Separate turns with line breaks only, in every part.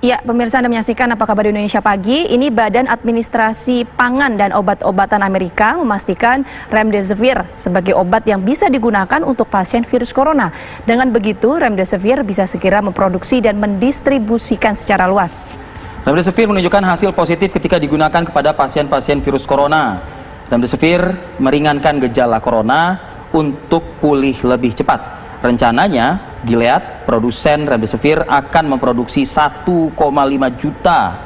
Ya, pemirsa, Anda menyaksikan Apa Kabar Indonesia Pagi. Ini Badan Administrasi Pangan dan Obat-obatan Amerika memastikan Remdesivir sebagai obat yang bisa digunakan untuk pasien virus corona. Dengan begitu, Remdesivir bisa segera memproduksi dan mendistribusikan secara luas.
Remdesivir menunjukkan hasil positif ketika digunakan kepada pasien-pasien virus corona. Remdesivir meringankan gejala corona untuk pulih lebih cepat. Rencananya, Gilead, produsen Remdesivir, akan memproduksi 1,5 juta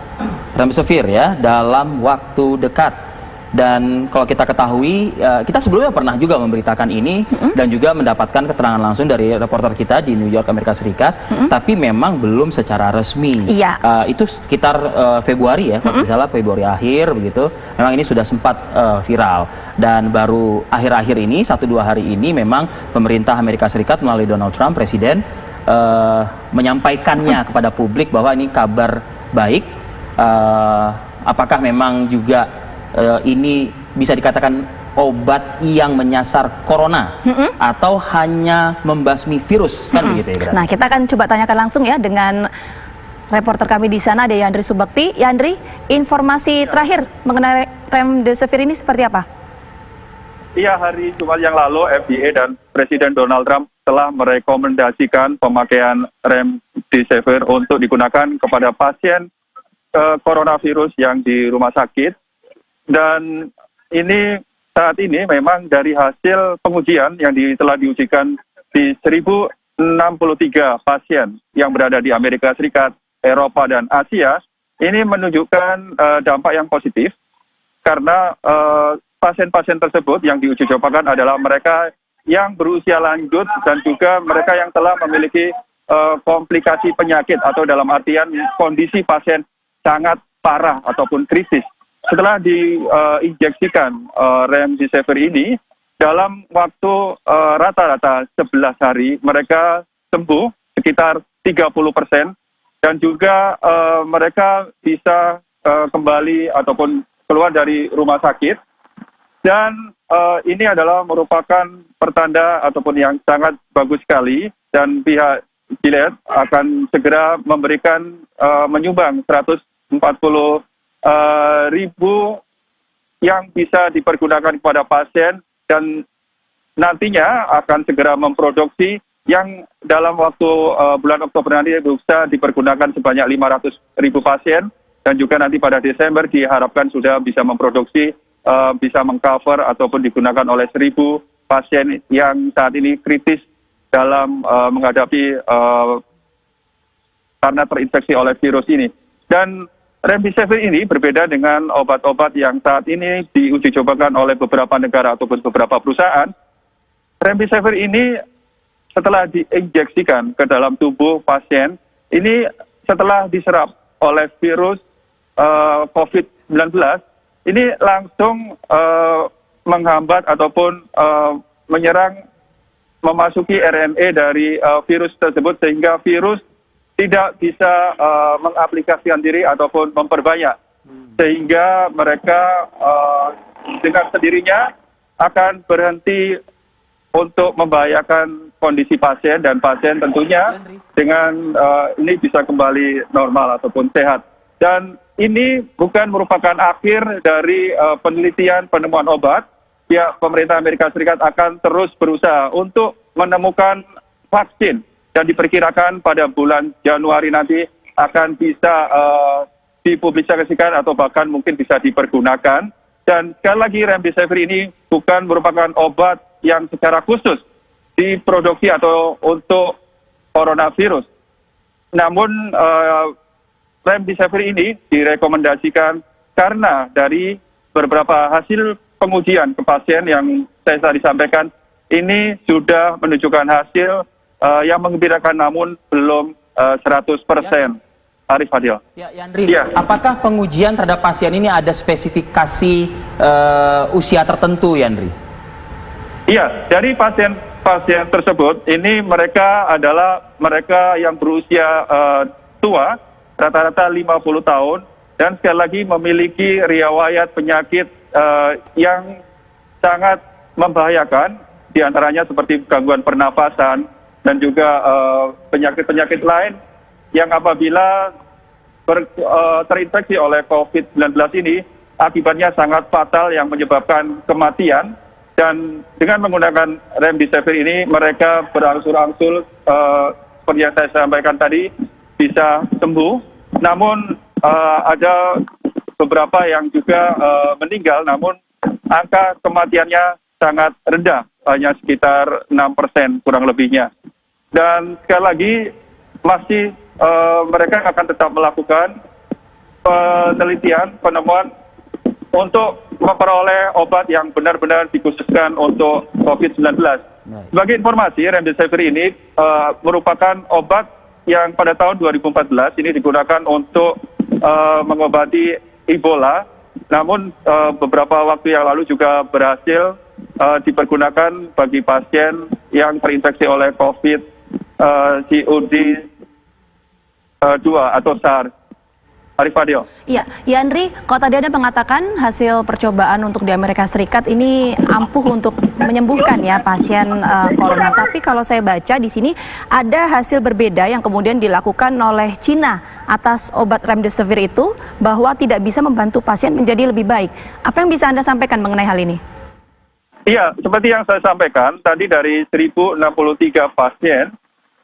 Remdesivir ya dalam waktu dekat. Dan kalau kita ketahui, kita sebelumnya pernah juga memberitakan ini dan juga mendapatkan keterangan langsung dari reporter kita di New York, Amerika Serikat, tapi memang belum secara resmi.
Iya.
Itu sekitar Februari ya, kalau tidak salah Februari akhir begitu. Memang ini sudah sempat viral, dan baru akhir-akhir ini 1-2 hari ini memang pemerintah Amerika Serikat melalui Donald Trump, presiden, menyampaikannya kepada publik bahwa ini kabar baik. Apakah memang juga ini bisa dikatakan obat yang menyasar corona atau hanya membasmi virus, kan begitu ya?
Nah, kita akan coba tanyakan langsung ya dengan reporter kami di sana, ada Yandri Subakti. Yandri, informasi terakhir mengenai Remdesivir ini seperti apa?
Iya, hari Jumat yang lalu FDA dan Presiden Donald Trump telah merekomendasikan pemakaian Remdesivir untuk digunakan kepada pasien coronavirus yang di rumah sakit. Dan ini saat ini memang dari hasil pengujian yang telah diujikan di 1063 pasien yang berada di Amerika Serikat, Eropa, dan Asia, ini menunjukkan dampak yang positif karena pasien-pasien tersebut yang diuji cobakan adalah mereka yang berusia lanjut dan juga mereka yang telah memiliki komplikasi penyakit, atau dalam artian kondisi pasien sangat parah ataupun kritis. Setelah diinjeksikan Remdesivir ini, dalam waktu rata-rata 11 hari, mereka sembuh sekitar 30%, dan juga mereka bisa kembali ataupun keluar dari rumah sakit. Dan ini adalah merupakan pertanda ataupun yang sangat bagus sekali, dan pihak Gilead akan segera memberikan menyumbang 140 ribu yang bisa dipergunakan kepada pasien, dan nantinya akan segera memproduksi yang dalam waktu bulan Oktober nanti bisa dipergunakan sebanyak 500.000 pasien, dan juga nanti pada Desember diharapkan sudah bisa memproduksi, bisa mengcover ataupun digunakan oleh 1.000 pasien yang saat ini kritis dalam menghadapi karena terinfeksi oleh virus ini. Dan Remdesivir ini berbeda dengan obat-obat yang saat ini diuji cobakan oleh beberapa negara ataupun beberapa perusahaan. Remdesivir ini setelah diinjeksikan ke dalam tubuh pasien, ini setelah diserap oleh virus COVID-19, ini langsung menghambat ataupun menyerang, memasuki RNA dari virus tersebut, sehingga virus tidak bisa mengaplikasikan diri ataupun memperbanyak, sehingga mereka dengan sendirinya akan berhenti untuk membahayakan kondisi pasien, dan pasien tentunya dengan ini bisa kembali normal ataupun sehat. Dan ini bukan merupakan akhir dari penelitian penemuan obat. Pihak pemerintah Amerika Serikat akan terus berusaha untuk menemukan vaksin, dan diperkirakan pada bulan Januari nanti akan bisa dipublikasikan atau bahkan mungkin bisa dipergunakan. Dan sekali lagi, Remdesivir ini bukan merupakan obat yang secara khusus diproduksi atau untuk coronavirus. Namun Remdesivir ini direkomendasikan karena dari beberapa hasil pengujian ke pasien yang saya tadi sampaikan, ini sudah menunjukkan hasil yang menggembirakan, namun belum 100%. Arif Fadil.
Ya, Yandri, apakah pengujian terhadap pasien ini ada spesifikasi usia tertentu, Yandri?
Iya, dari pasien tersebut, ini mereka adalah mereka yang berusia tua, rata-rata 50 tahun, dan sekali lagi memiliki riwayat penyakit yang sangat membahayakan, diantaranya seperti gangguan pernafasan, dan juga penyakit-penyakit lain yang apabila terinfeksi oleh COVID-19 ini akibatnya sangat fatal yang menyebabkan kematian, dan dengan menggunakan remdesivir ini mereka berangsur-angsur seperti yang saya sampaikan tadi bisa sembuh. Namun ada beberapa yang juga meninggal, namun angka kematiannya sangat rendah, hanya sekitar 6% kurang lebihnya. Dan sekali lagi masih mereka akan tetap melakukan penelitian, penemuan untuk memperoleh obat yang benar-benar dikhususkan untuk COVID-19. Sebagai informasi, remdesivir ini merupakan obat yang pada tahun 2014 ini digunakan untuk mengobati Ebola. Namun beberapa waktu yang lalu juga berhasil dipergunakan bagi pasien yang terinfeksi oleh COVID-19 atau SARS. Arif Fadil.
Iya, Yandri, kalau tadi Anda mengatakan hasil percobaan untuk di Amerika Serikat ini ampuh untuk menyembuhkan ya pasien corona. Tapi kalau saya baca di sini ada hasil berbeda yang kemudian dilakukan oleh Cina atas obat remdesivir itu, bahwa tidak bisa membantu pasien menjadi lebih baik. Apa yang bisa Anda sampaikan mengenai hal ini?
Iya, seperti yang saya sampaikan tadi, dari 1063 pasien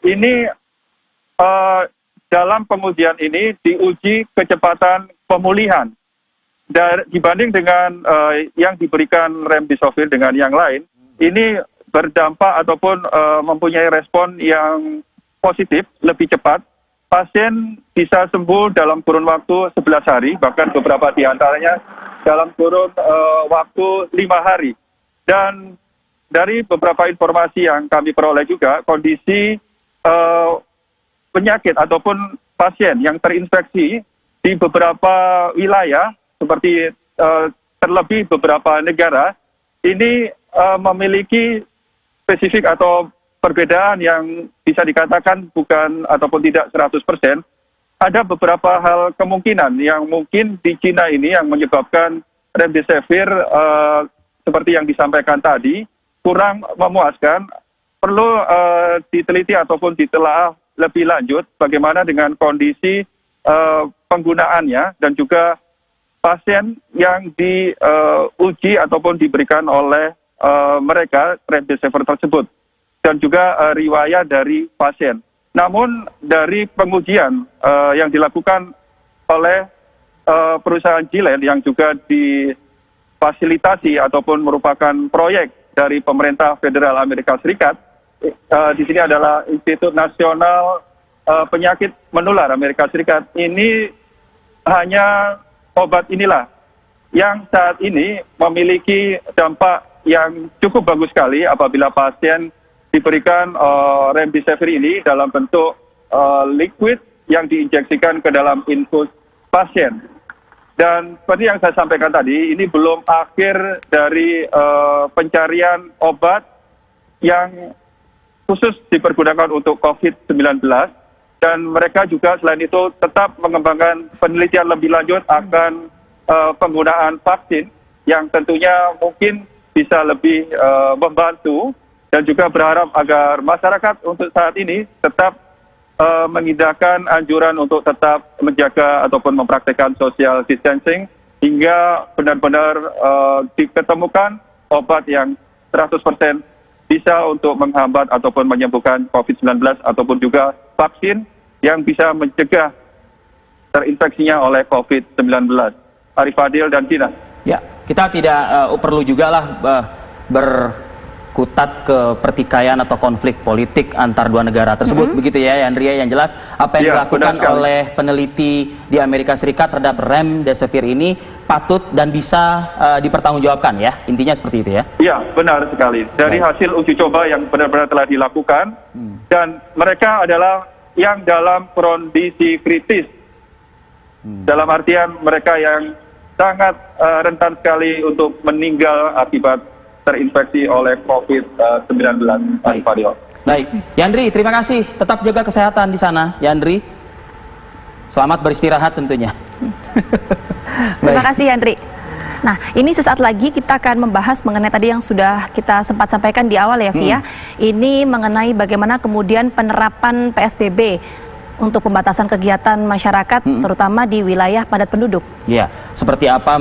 ini dalam pengujian ini diuji kecepatan pemulihan dibanding dengan yang diberikan remdesivir dengan yang lain. Ini berdampak ataupun mempunyai respon yang positif, lebih cepat. Pasien bisa sembuh dalam kurun waktu 11 hari, bahkan beberapa di antaranya dalam kurun waktu 5 hari. Dan dari beberapa informasi yang kami peroleh juga, kondisi penyakit ataupun pasien yang terinfeksi di beberapa wilayah, seperti terlebih beberapa negara, ini memiliki spesifik atau perbedaan yang bisa dikatakan bukan ataupun tidak 100%. Ada beberapa hal kemungkinan yang mungkin di Cina ini yang menyebabkan remdesivir seperti yang disampaikan tadi kurang memuaskan. Perlu diteliti ataupun ditelaah lebih lanjut bagaimana dengan kondisi penggunaannya dan juga pasien yang diuji ataupun diberikan oleh mereka remdesivir tersebut, dan juga riwayat dari pasien. Namun dari pengujian yang dilakukan oleh perusahaan Gilead yang juga difasilitasi ataupun merupakan proyek dari pemerintah federal Amerika Serikat, di sini adalah Institut Nasional Penyakit Menular Amerika Serikat. Ini hanya obat inilah yang saat ini memiliki dampak yang cukup bagus sekali apabila pasien diberikan remdesivir ini dalam bentuk liquid yang diinjeksikan ke dalam infus pasien. Dan seperti yang saya sampaikan tadi, ini belum akhir dari pencarian obat yang khusus dipergunakan untuk COVID-19, dan mereka juga selain itu tetap mengembangkan penelitian lebih lanjut akan penggunaan vaksin yang tentunya mungkin bisa lebih membantu, dan juga berharap agar masyarakat untuk saat ini tetap mengindahkan anjuran untuk tetap menjaga ataupun mempraktikkan social distancing hingga benar-benar diketemukan obat yang 100% bisa untuk menghambat ataupun menyembuhkan COVID-19 ataupun juga vaksin yang bisa mencegah terinfeksinya oleh COVID-19. Arif Fadil dan Cina.
Ya, kita tidak perlu juga lah berkutat ke pertikaian atau konflik politik antar dua negara tersebut, begitu ya, Yandria. Yang jelas apa yang dilakukan oleh peneliti di Amerika Serikat terhadap remdesivir ini patut dan bisa dipertanggungjawabkan ya, intinya seperti itu ya. Iya, benar sekali. Dari hasil uji coba yang benar-benar telah dilakukan, dan mereka adalah yang dalam kondisi kritis, dalam artian mereka yang sangat rentan sekali untuk meninggal akibat terinfeksi oleh COVID-19. Baik, Yandri, terima kasih. Tetap jaga kesehatan di sana, Yandri. Selamat beristirahat tentunya.
Terima kasih, Yandri. Nah, ini sesaat lagi kita akan membahas mengenai tadi yang sudah kita sempat sampaikan di awal ya, Via. Ini mengenai bagaimana kemudian penerapan PSBB untuk pembatasan kegiatan masyarakat, terutama di wilayah padat penduduk.
Ya, seperti apa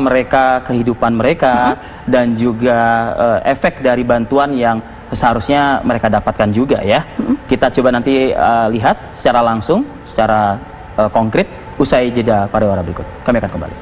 kehidupan mereka dan juga efek dari bantuan yang seharusnya mereka dapatkan juga ya. Kita coba nanti lihat secara langsung, secara konkret usai jeda pariwara berikut. Kami akan kembali.